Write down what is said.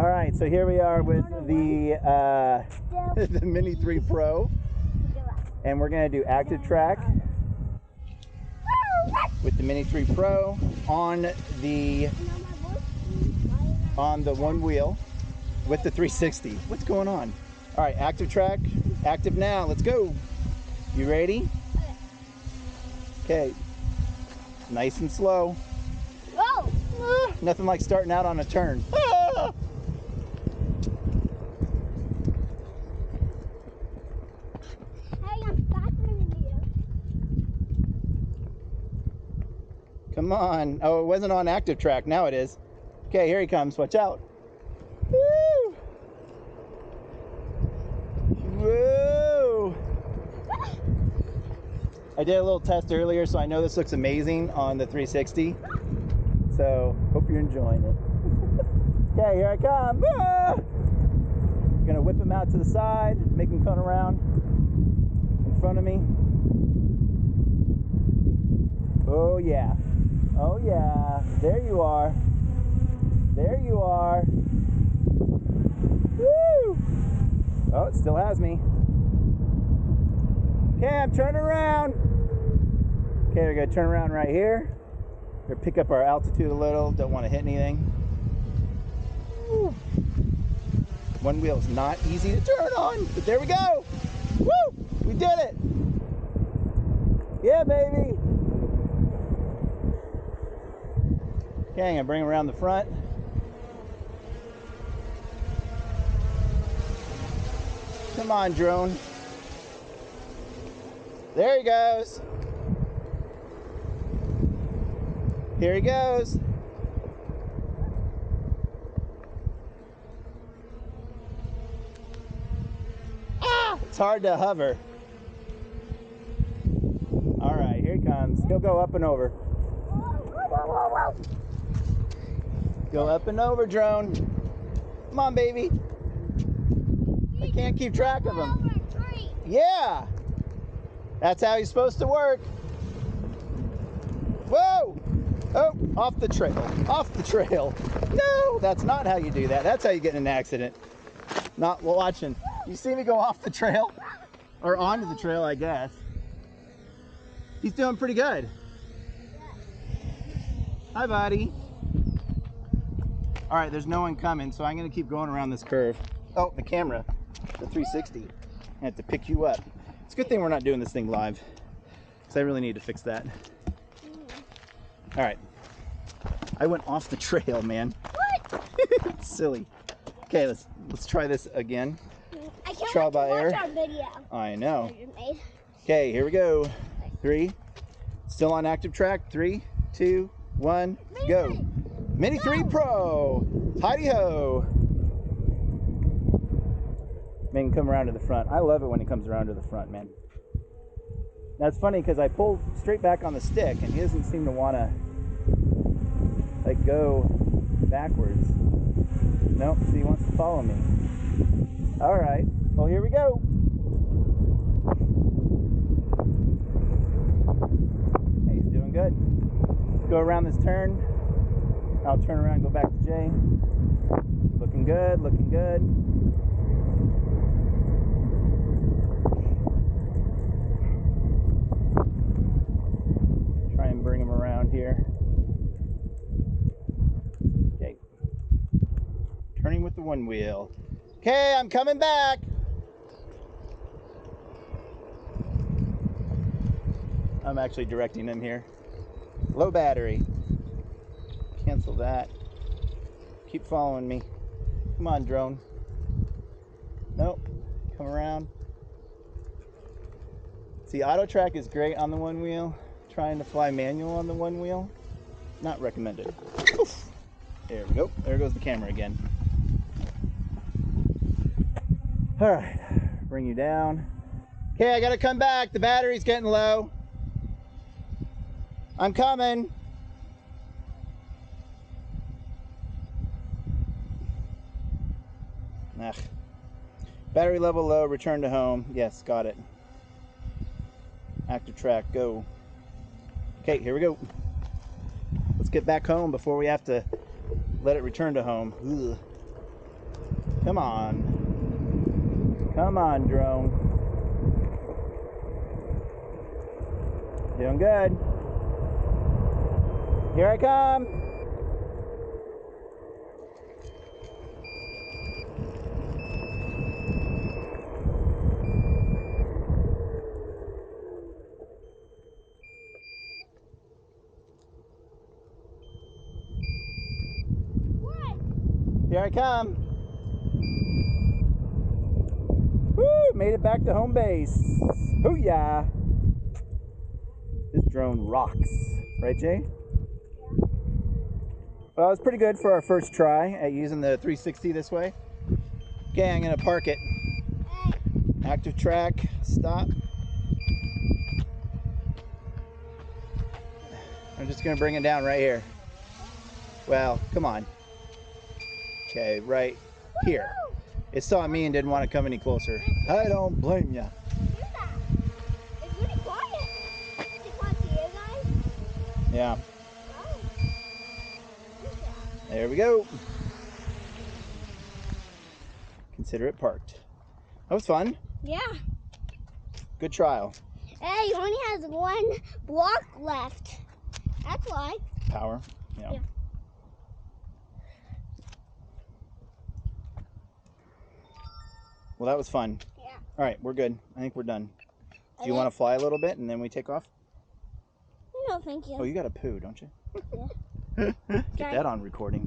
All right, so here we are with the the Mini 3 Pro, and we're gonna do active track with the Mini 3 Pro on the Onewheel with the 360. What's going on? All right, active track, active now. Let's go. You ready? Okay. Nice and slow. Whoa! Nothing like starting out on a turn. Hey, I'm faster than you. Come on. Oh, it wasn't on active track. Now it is. Okay, here he comes. Watch out. Woo! Whoa! I did a little test earlier, so I know this looks amazing on the 360. So, hope you're enjoying it. Okay, here I come. Ah! Gonna whip him out to the side, make him come around in front of me. Oh yeah. Oh yeah. There you are. There you are. Woo! Oh, it still has me. Okay, I'm turning around. Okay, we're gonna turn around right here. We're gonna pick up our altitude a little. Don't want to hit anything. Woo. One wheel is not easy to turn on, but there we go. Woo! We did it. Yeah, baby. Okay, I'm gonna bring him around the front. Come on, drone. There he goes. Here he goes. Ah! It's hard to hover. All right, here he comes. He'll go up and over. Go up and over, drone. Come on, baby. I can't keep track of him. Yeah. That's how he's supposed to work. Whoa! Oh, off the trail. Off the trail. No, that's not how you do that. That's how you get in an accident. Not watching. You see me go off the trail? Or onto the trail, I guess. He's doing pretty good. Hi, buddy. All right, there's no one coming, so I'm gonna keep going around this curve. Oh, the camera, the 360. I have to pick you up. It's a good thing we're not doing this thing live, because I really need to fix that. All right, I went off the trail, man. What? It's silly. Okay, let's try this again. I can't Trial wait to by watch air. our video. I know. that you made. Okay, here we go. 3, still on active track. 3, 2, 1, go. Mini 3 Pro. Heidi ho. Make him come around to the front. I love it when he comes around to the front, man. Now it's funny because I pull straight back on the stick and he doesn't seem to want to like go backwards. Nope, so he wants to follow me. All right, well here we go. Hey, he's doing good. Go around this turn. I'll turn around and go back to Jay. Looking good, looking good. Try and bring him around here. Okay. Turning with the one wheel. Okay, I'm coming back. I'm actually directing him here. Low battery. Cancel that. Keep following me. Come on, drone. Nope. Come around. See, auto track is great on the one wheel. Trying to fly manual on the one wheel, not recommended. Oof. There we go. There goes the camera again. All right, bring you down. Okay, I gotta come back. The battery's getting low. I'm coming. Ugh. Battery level low, return to home. Yes, got it. Active track, go. Okay, here we go. Let's get back home before we have to let it return to home. Ugh. Come on. Come on, drone. Doing good. Here I come. Here I come. Woo! Made it back to home base. Hoo-yah! This drone rocks. Right, Jay? Yeah. Well, it's pretty good for our first try at using the 360 this way. Okay, I'm going to park it. Hey. Active track. Stop. I'm just going to bring it down right here. Well, come on. Okay, right here. It saw me and didn't want to come any closer. I don't blame ya. Hear that? It's really quiet. It's quiet to you guys? Yeah. Oh. Who's that? There we go. Consider it parked. That was fun. Yeah. Good trial. Hey, he only has one block left. That's why. Power. Yeah. Yeah. Well, that was fun. Yeah. All right, we're good. I think we're done. Do you Okay. want to fly a little bit and then we take off? No, thank you. Oh, you got a poo, don't you? Yeah. Get that on recording.